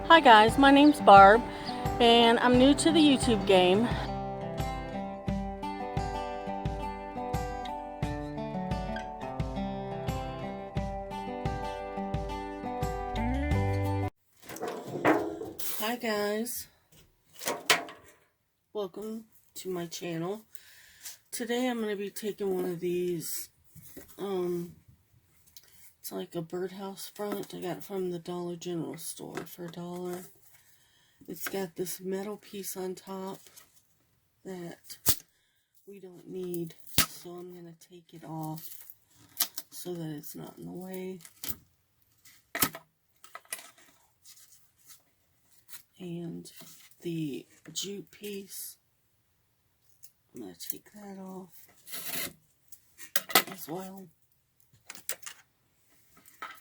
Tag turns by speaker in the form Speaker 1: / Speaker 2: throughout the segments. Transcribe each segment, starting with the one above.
Speaker 1: Hi guys, my name's Barb and I'm new to the YouTube game. Hi guys, welcome to my channel. Today I'm going to be taking one of these, it's like a birdhouse front. I got it from the Dollar General store for $1. It's got this metal piece on top that we don't need, so I'm going to take it off so that it's not in the way. And the jute piece, I'm going to take that off as well.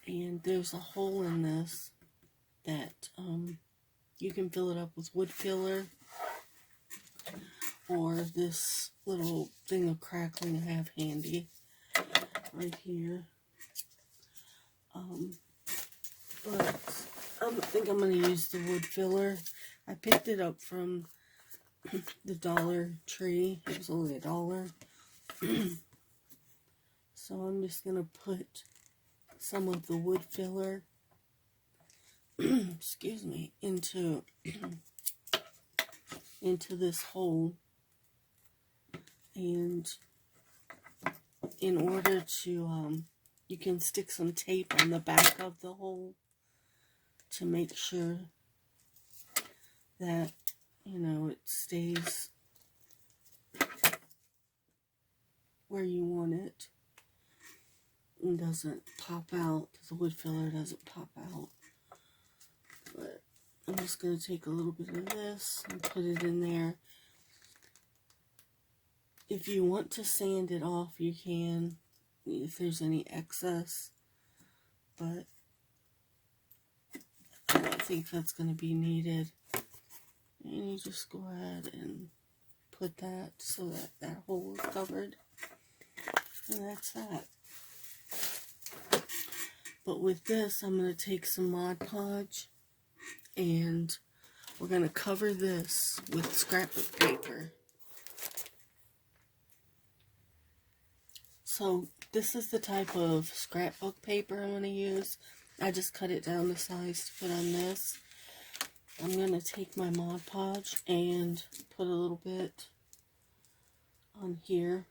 Speaker 1: And there's a hole in this that you can fill it up with wood filler or this little thing of crackling I have handy right here. But I think I'm going to use the wood filler. I picked it up from the Dollar Tree. It was only $1. So I'm just going to put some of the wood filler excuse me, into this hole. And in order to you can stick some tape on the back of the hole to make sure that, you know, it stays where you want it and doesn't pop out. The wood filler doesn't pop out. But I'm just going to take a little bit of this and put it in there. If you want to sand it off, you can, if there's any excess, but I don't think that's going to be needed. And you just go ahead and put that so that that hole is covered. And that's that. But with this, I'm going to take some Mod Podge and we're going to cover this with scrapbook paper. So this is the type of scrapbook paper I'm going to use. I just cut it down to size to put on this. I'm going to take my Mod Podge and put a little bit on here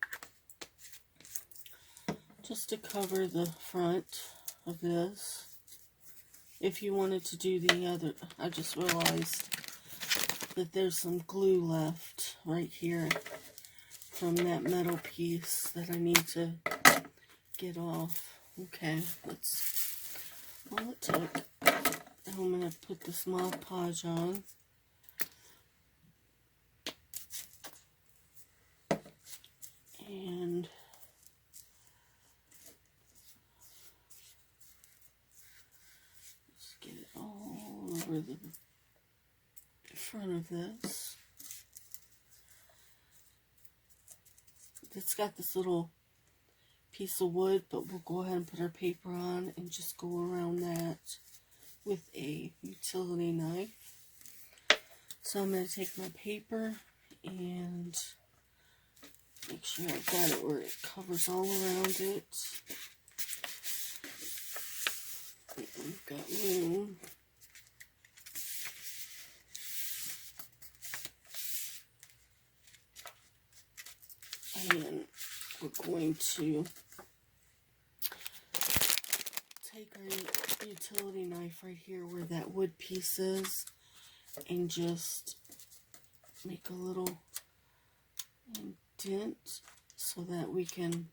Speaker 1: just to cover the front of this. If you wanted to do the other, I just realized that there's some glue left right here from that metal piece that I need to get off. Okay, that's all it took. Now I'm going to put this Mod Podge on. And just get it all over the front of this. It's got this little piece of wood, but we'll go ahead and put our paper on and just go around that with a utility knife. So I'm going to take my paper and make sure I've got it where it covers all around it. We've got room. And we're going to take our utility knife right here where that wood piece is and just make a little indent so that we can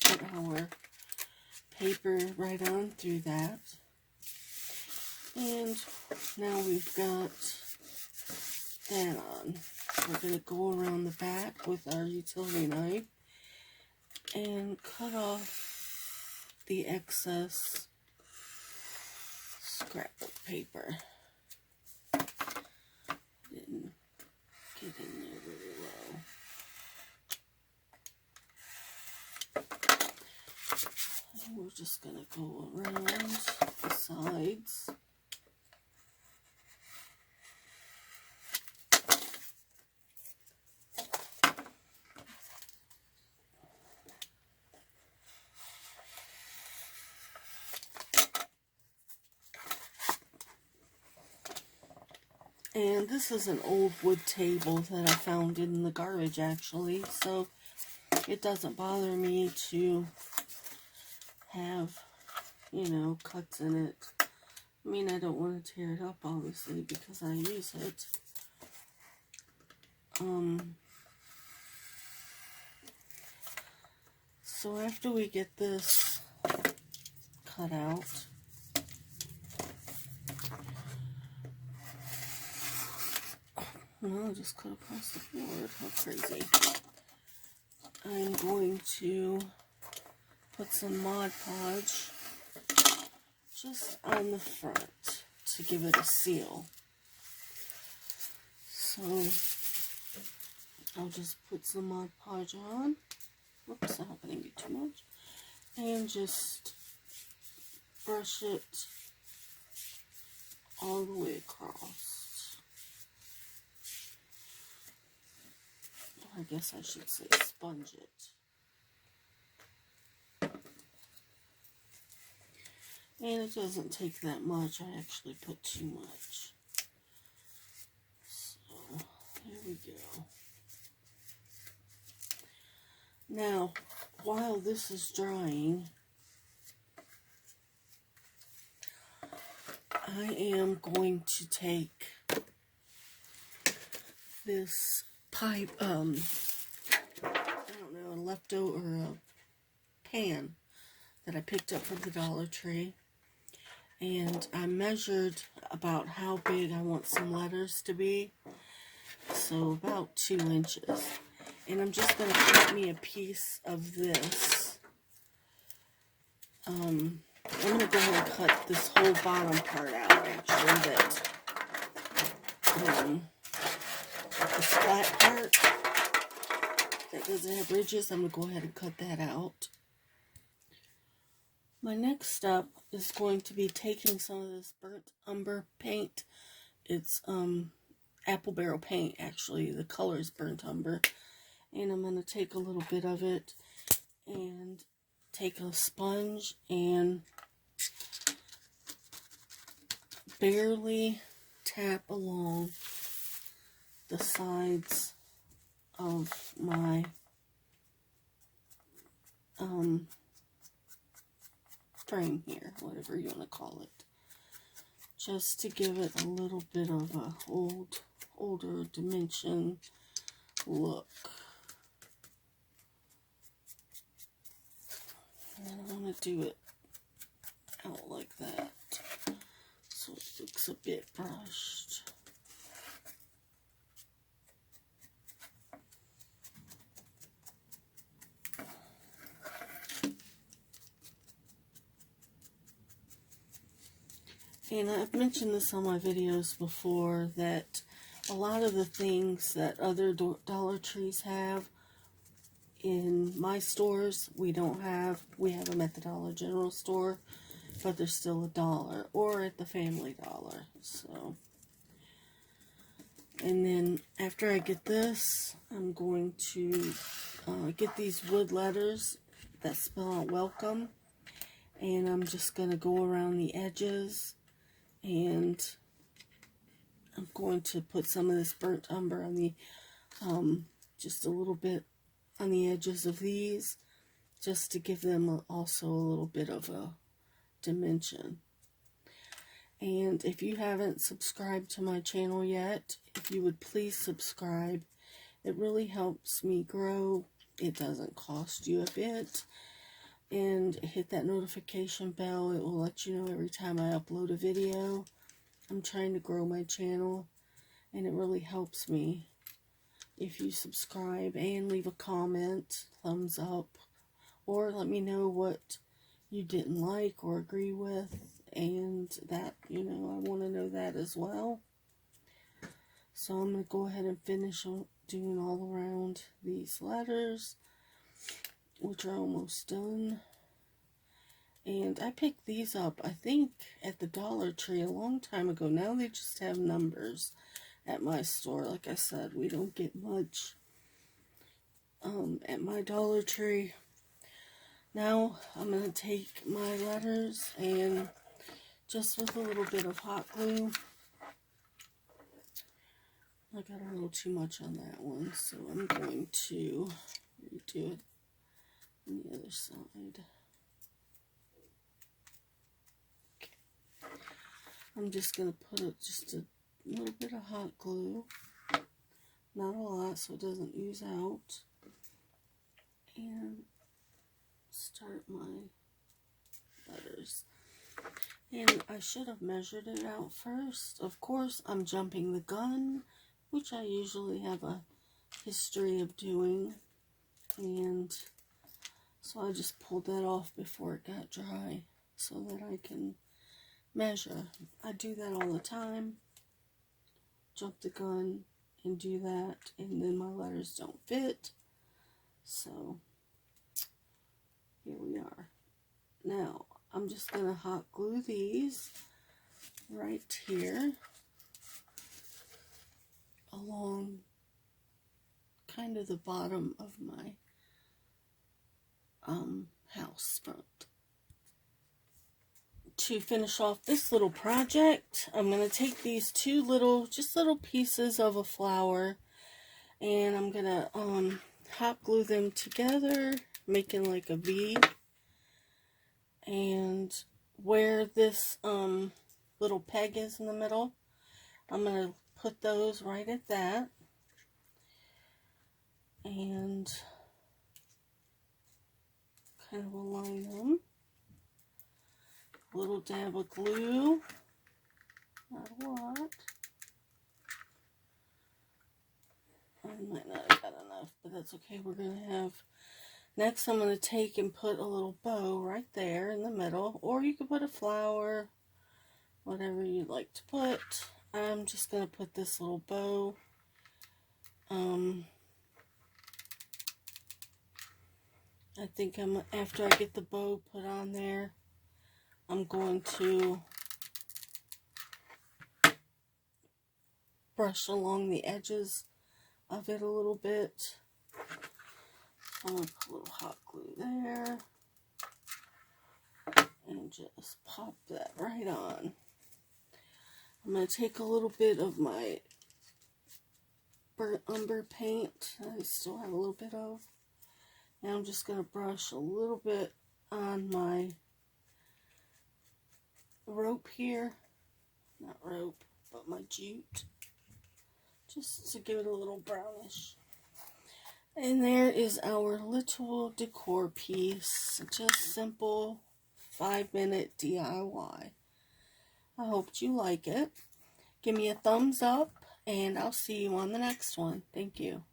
Speaker 1: put our paper right on through that. And now we've got that on. We're going to go around the back with our utility knife and cut off the excess scrapbook paper. Didn't get in there very well. And we're just going to go around the sides. And this is an old wood table that I found in the garbage, actually, so it doesn't bother me to have, you know, cuts in it. I mean, I don't want to tear it up, obviously, because I use it. So after we get this cut out, no, I'll just cut across the board. How crazy. I'm going to put some Mod Podge just on the front to give it a seal. So I'll just put some Mod Podge on. Whoops, I hope I didn't get too much. And just brush it all the way across. I guess I should say sponge it. And it doesn't take that much. I actually put too much. So, here we go. Now, while this is drying, I am going to take this pipe, I don't know, a leftover or a pan that I picked up from the Dollar Tree. And I measured about how big I want some letters to be. So about 2 inches. And I'm just going to cut me a piece of this. I'm going to go ahead and cut this whole bottom part out, actually, that, this flat part that doesn't have ridges. I'm going to go ahead and cut that out. My next step is going to be taking some of this burnt umber paint. It's apple barrel paint, actually. The color is burnt umber. And I'm going to take a little bit of it and take a sponge and barely tap along the sides of my frame here, whatever you want to call it, just to give it a little bit of a older dimension look. And I want to do it out like that, so it looks a bit brushed. And I've mentioned this on my videos before, that a lot of the things that other Dollar Trees have in my stores, we don't have. We have them at the Dollar General store, but they're still $1, or at the Family Dollar. So, and then after I get this, I'm going to get these wood letters that spell out welcome, and I'm just going to go around the edges, and I'm going to put some of this burnt umber on the, just a little bit on the edges of these, just to give them also a little bit of a dimension. And if you haven't subscribed to my channel yet, if you would please subscribe. It really helps me grow. It doesn't cost you a bit. And hit that notification bell. It will let you know every time I upload a video. I'm trying to grow my channel, and it really helps me if you subscribe and leave a comment, thumbs up, or let me know what you didn't like or agree with, and that, you know, I want to know that as well. So I'm going to go ahead and finish doing all around these letters, which are almost done. And I picked these up, I think, at the Dollar Tree a long time ago. Now they just have numbers at my store. Like I said, we don't get much at my Dollar Tree. Now I'm going to take my letters and just with a little bit of hot glue, I got a little too much on that one, so I'm going to redo it on the other side. Okay. I'm just going to put just a little bit of hot glue, not a lot so it doesn't ooze out, and start my letters. And I should have measured it out first. Of course, I'm jumping the gun, which I usually have a history of doing. And so I just pulled that off before it got dry so that I can measure. I do that all the time. Jump the gun and do that, and then my letters don't fit. So here we are. Now, I'm just going to hot glue these right here along kind of the bottom of my house front. To finish off this little project, I'm going to take these two little pieces of a flower, and I'm going to hot glue them together, making like a V. And where this little peg is in the middle, I'm going to put those right at that. And kind of align them. A little dab of glue. Not a lot. I might not have got enough, but that's okay. We're going to have... Next, I'm going to take and put a little bow right there in the middle. Or you could put a flower, whatever you'd like to put. I'm just going to put this little bow. I think after I get the bow put on there, I'm going to brush along the edges of it a little bit. I'm going to put a little hot glue there and just pop that right on. I'm going to take a little bit of my burnt umber paint I still have a little bit of, and I'm just going to brush a little bit on my rope here, not rope, but my jute, just to give it a little brownish. And there is our little decor piece, just simple 5-minute DIY. I hope you like it. Give me a thumbs up, and I'll see you on the next one. Thank you.